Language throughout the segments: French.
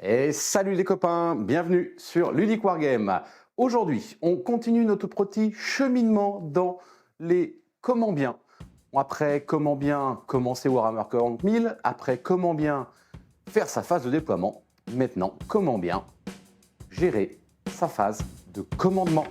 Et salut les copains, bienvenue sur Ludic Wargame. Aujourd'hui, on continue notre petit cheminement dans les comment bien. Après comment bien commencer Warhammer 40 000, après comment bien faire sa phase de déploiement, maintenant comment bien gérer sa phase de commandement.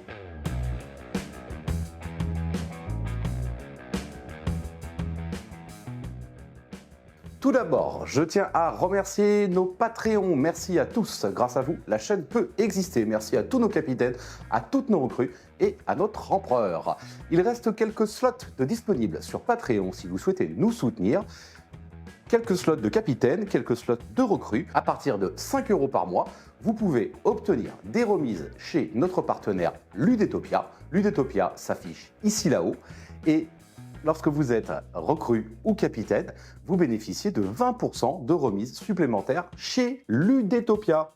Tout d'abord, je tiens à remercier nos Patreons. Merci à tous. Grâce à vous, la chaîne peut exister. Merci à tous nos capitaines, à toutes nos recrues et à notre empereur. Il reste quelques slots de disponibles sur Patreon si vous souhaitez nous soutenir. Quelques slots de capitaine, quelques slots de recrues. À partir de 5 € par mois, vous pouvez obtenir des remises chez notre partenaire Ludetopia. Ludetopia s'affiche ici là-haut. Et lorsque vous êtes recrue ou capitaine, vous bénéficiez de 20% de remise supplémentaire chez Ludetopia.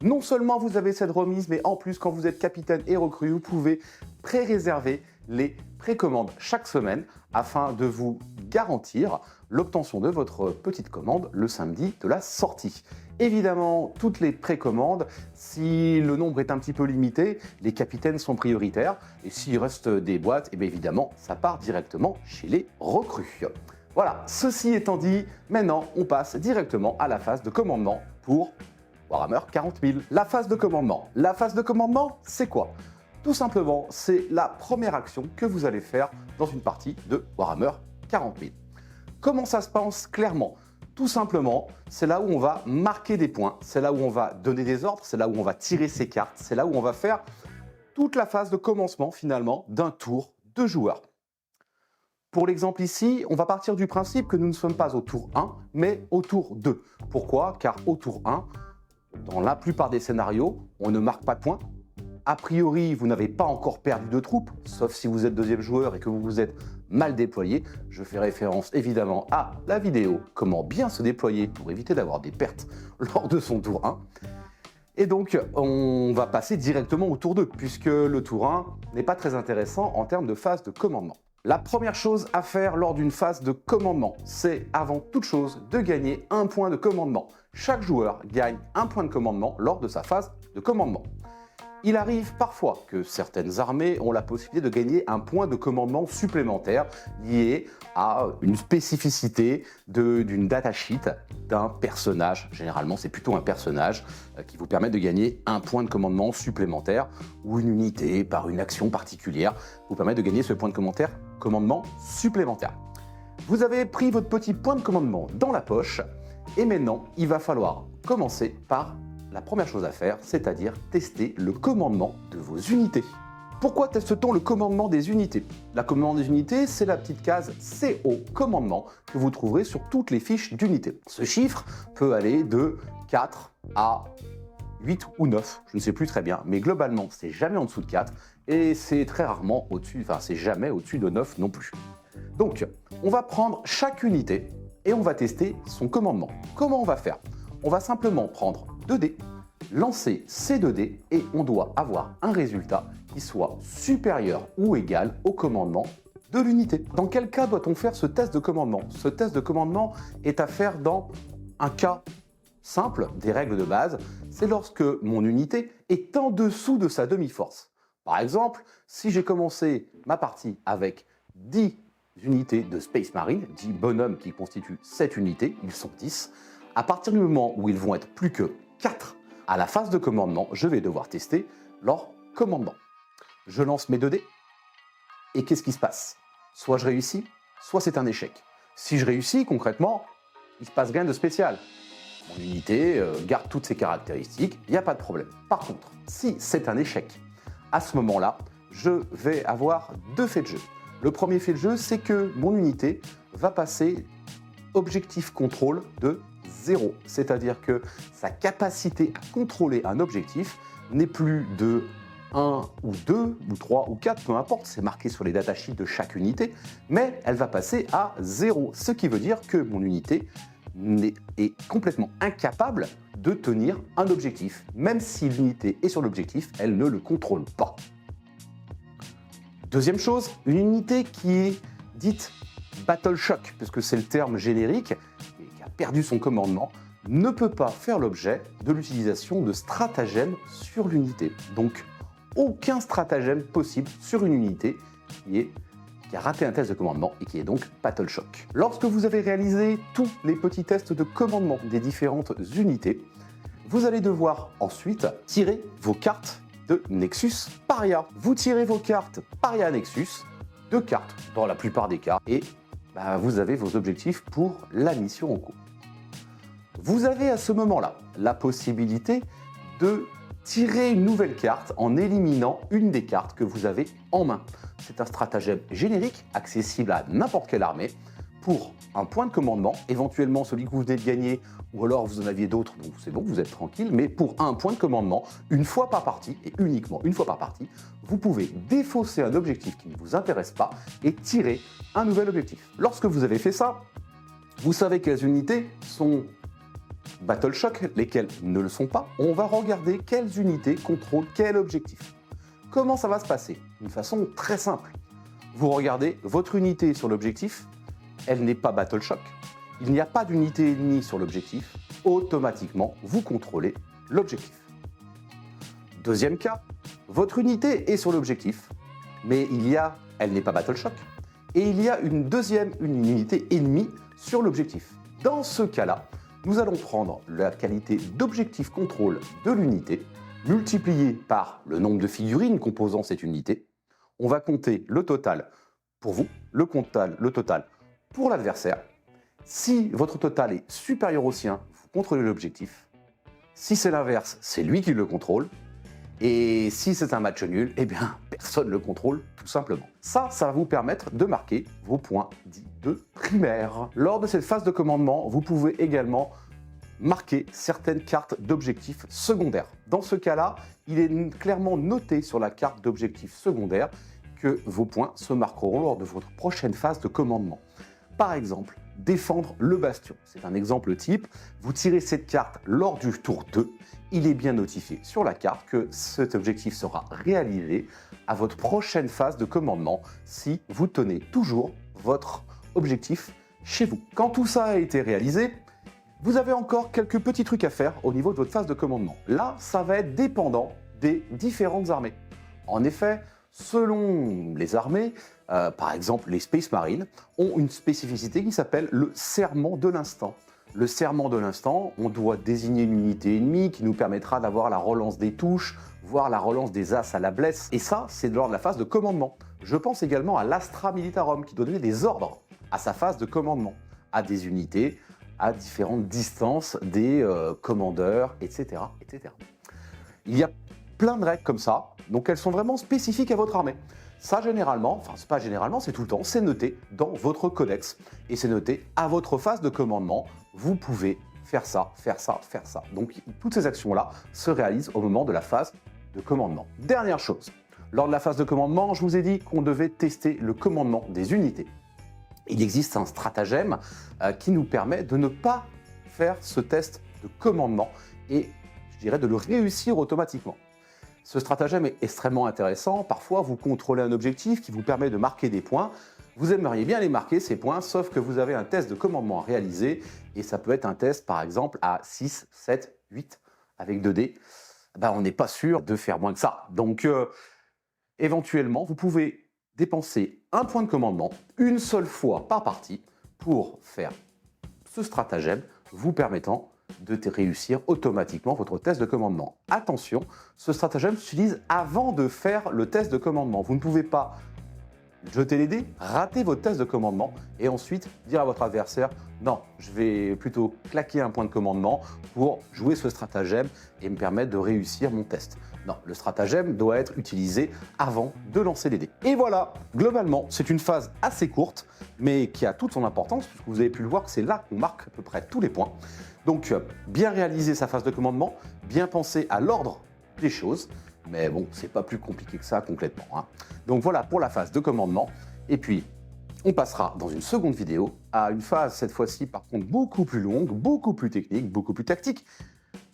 Non seulement vous avez cette remise, mais en plus, quand vous êtes capitaine et recrue, vous pouvez pré-réserver les précommandes chaque semaine afin de vous garantir l'obtention de votre petite commande le samedi de la sortie. Évidemment, toutes les précommandes, si le nombre est un petit peu limité, les capitaines sont prioritaires. Et s'il reste des boîtes, et bien évidemment, ça part directement chez les recrues. Voilà, ceci étant dit, maintenant, on passe directement à la phase de commandement pour Warhammer 40 000. La phase de commandement. La phase de commandement, c'est quoi? Tout simplement, c'est la première action que vous allez faire dans une partie de Warhammer 40 000. Comment ça se passe clairement? Tout simplement, c'est là où on va marquer des points, c'est là où on va donner des ordres, c'est là où on va tirer ses cartes, c'est là où on va faire toute la phase de commencement finalement d'un tour de joueur. Pour l'exemple ici, on va partir du principe que nous ne sommes pas au tour 1, mais au tour 2. Pourquoi? Car au tour 1, dans la plupart des scénarios, on ne marque pas de points. A priori, vous n'avez pas encore perdu de troupes, sauf si vous êtes deuxième joueur et que vous vous êtes mal déployé. Je fais référence évidemment à la vidéo « Comment bien se déployer pour éviter d'avoir des pertes lors de son tour 1 ». Et donc, on va passer directement au tour 2, puisque le tour 1 n'est pas très intéressant en termes de phase de commandement. La première chose à faire lors d'une phase de commandement, c'est avant toute chose de gagner un point de commandement. Chaque joueur gagne un point de commandement lors de sa phase de commandement. Il arrive parfois que certaines armées ont la possibilité de gagner un point de commandement supplémentaire lié à une spécificité d'une datasheet d'un personnage. Généralement, c'est plutôt un personnage qui vous permet de gagner un point de commandement supplémentaire ou une unité par une action particulière vous permet de gagner ce point de commandement supplémentaire. Vous avez pris votre petit point de commandement dans la poche et maintenant, il va falloir commencer par la première chose à faire, c'est-à-dire tester le commandement de vos unités. Pourquoi teste-t-on le commandement des unités? La commandement des unités, c'est la petite case CO, commandement, que vous trouverez sur toutes les fiches d'unités. Ce chiffre peut aller de 4 à 8 ou 9, je ne sais plus très bien, mais globalement, c'est jamais en dessous de 4 et c'est très rarement au-dessus, enfin c'est jamais au-dessus de 9 non plus. Donc, on va prendre chaque unité et on va tester son commandement. Comment on va faire? On va simplement prendre 2 dés, lancer ces 2 dés et on doit avoir un résultat qui soit supérieur ou égal au commandement de l'unité. Dans quel cas doit-on faire ce test de commandement? Ce test de commandement est à faire dans un cas simple des règles de base, c'est lorsque mon unité est en dessous de sa demi-force. Par exemple, si j'ai commencé ma partie avec 10 unités de Space Marine, 10 bonhommes qui constituent cette unité, ils sont 10, à partir du moment où ils vont être plus que 4 à la phase de commandement, je vais devoir tester leur commandement. Je lance mes 2 dés et qu'est-ce qui se passe? Soit je réussis, soit c'est un échec. Si je réussis, concrètement, il ne se passe rien de spécial. Mon unité garde toutes ses caractéristiques, il n'y a pas de problème. Par contre, si c'est un échec, à ce moment-là, je vais avoir 2 faits de jeu. Le premier fait de jeu, c'est que mon unité va passer objectif contrôle de 0. C'est-à-dire que sa capacité à contrôler un objectif n'est plus de 1 ou 2 ou 3 ou 4, peu importe, c'est marqué sur les datasheets de chaque unité, mais elle va passer à 0. Ce qui veut dire que mon unité est complètement incapable de tenir un objectif. Même si l'unité est sur l'objectif, elle ne le contrôle pas. Deuxième chose, une unité qui est dite Battle Shock, puisque c'est le terme générique, et qui a perdu son commandement, ne peut pas faire l'objet de l'utilisation de stratagèmes sur l'unité. Donc, aucun stratagème possible sur une unité qui a raté un test de commandement et qui est donc Battle Shock. Lorsque vous avez réalisé tous les petits tests de commandement des différentes unités, vous allez devoir ensuite tirer vos cartes de Nexus Paria. Vous tirez vos cartes Paria Nexus, 2 cartes dans la plupart des cas, et vous avez vos objectifs pour la mission en cours. Vous avez à ce moment-là la possibilité de tirer une nouvelle carte en éliminant une des cartes que vous avez en main. C'est un stratagème générique, accessible à n'importe quelle armée, pour un point de commandement, éventuellement celui que vous venez de gagner, ou alors vous en aviez d'autres, donc c'est bon, vous êtes tranquille, mais pour un point de commandement, une fois par partie, et uniquement une fois par partie, vous pouvez défausser un objectif qui ne vous intéresse pas et tirer un nouvel objectif. Lorsque vous avez fait ça, vous savez quelles unités sont Battle Shock, lesquelles ne le sont pas. On va regarder quelles unités contrôlent quel objectif. Comment ça va se passer? D'une façon très simple. Vous regardez votre unité sur l'objectif, elle n'est pas Battle Shock, il n'y a pas d'unité ennemie sur l'objectif, automatiquement vous contrôlez l'objectif. Deuxième cas, votre unité est sur l'objectif, mais elle n'est pas Battle Shock, et il y a une unité ennemie sur l'objectif. Dans ce cas-là, nous allons prendre la qualité d'objectif contrôle de l'unité, multiplié par le nombre de figurines composant cette unité. On va compter le total pour vous, le total pour l'adversaire. Si votre total est supérieur au sien, vous contrôlez l'objectif. Si c'est l'inverse, c'est lui qui le contrôle. Et si c'est un match nul, eh bien, personne ne le contrôle, tout simplement. Ça va vous permettre de marquer vos points dits de primaire. Lors de cette phase de commandement, vous pouvez également marquer certaines cartes d'objectifs secondaires. Dans ce cas-là, il est clairement noté sur la carte d'objectifs secondaires que vos points se marqueront lors de votre prochaine phase de commandement. Par exemple, défendre le bastion. C'est un exemple type. Vous tirez cette carte lors du tour 2. Il est bien notifié sur la carte que cet objectif sera réalisé à votre prochaine phase de commandement si vous tenez toujours votre objectif chez vous. Quand tout ça a été réalisé, vous avez encore quelques petits trucs à faire au niveau de votre phase de commandement. Là, ça va être dépendant des différentes armées. En effet, selon les armées, par exemple les Space Marines, ont une spécificité qui s'appelle le serment de l'instant. Le serment de l'instant, on doit désigner une unité ennemie qui nous permettra d'avoir la relance des touches, voire la relance des as à la blesse. Et ça, c'est lors de la phase de commandement. Je pense également à l'Astra Militarum qui doit donner des ordres à sa phase de commandement, à des unités, à différentes distances des commandeurs, etc., etc. Il y a plein de règles comme ça, donc elles sont vraiment spécifiques à votre armée. Ça, généralement, enfin, c'est pas généralement, c'est tout le temps, c'est noté dans votre codex. Et c'est noté à votre phase de commandement. Vous pouvez faire ça, faire ça, faire ça. Donc, toutes ces actions-là se réalisent au moment de la phase de commandement. Dernière chose, lors de la phase de commandement, je vous ai dit qu'on devait tester le commandement des unités. Il existe un stratagème qui nous permet de ne pas faire ce test de commandement et, je dirais, de le réussir automatiquement. Ce stratagème est extrêmement intéressant. Parfois, vous contrôlez un objectif qui vous permet de marquer des points. Vous aimeriez bien les marquer, ces points, sauf que vous avez un test de commandement à réaliser et ça peut être un test, par exemple, à 6, 7, 8 avec 2 dés. On n'est pas sûr de faire moins que ça. Donc, éventuellement, vous pouvez dépenser un point de commandement une seule fois par partie pour faire ce stratagème vous permettant de réussir automatiquement votre test de commandement. Attention, ce stratagème s'utilise avant de faire le test de commandement. Vous ne pouvez pas jeter les dés, rater votre test de commandement et ensuite dire à votre adversaire « Non, je vais plutôt claquer un point de commandement pour jouer ce stratagème et me permettre de réussir mon test. » Non, le stratagème doit être utilisé avant de lancer les dés. Et voilà, globalement, c'est une phase assez courte, mais qui a toute son importance, puisque vous avez pu le voir que c'est là qu'on marque à peu près tous les points. Donc, bien réaliser sa phase de commandement, bien penser à l'ordre des choses, mais bon, c'est pas plus compliqué que ça concrètement, hein. Donc voilà pour la phase de commandement. Et puis, on passera dans une seconde vidéo à une phase, cette fois-ci, par contre, beaucoup plus longue, beaucoup plus technique, beaucoup plus tactique,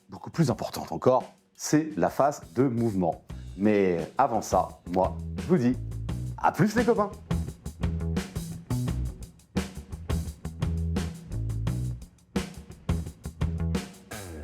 beaucoup plus importante encore, c'est la phase de mouvement. Mais avant ça, moi, je vous dis à plus les copains!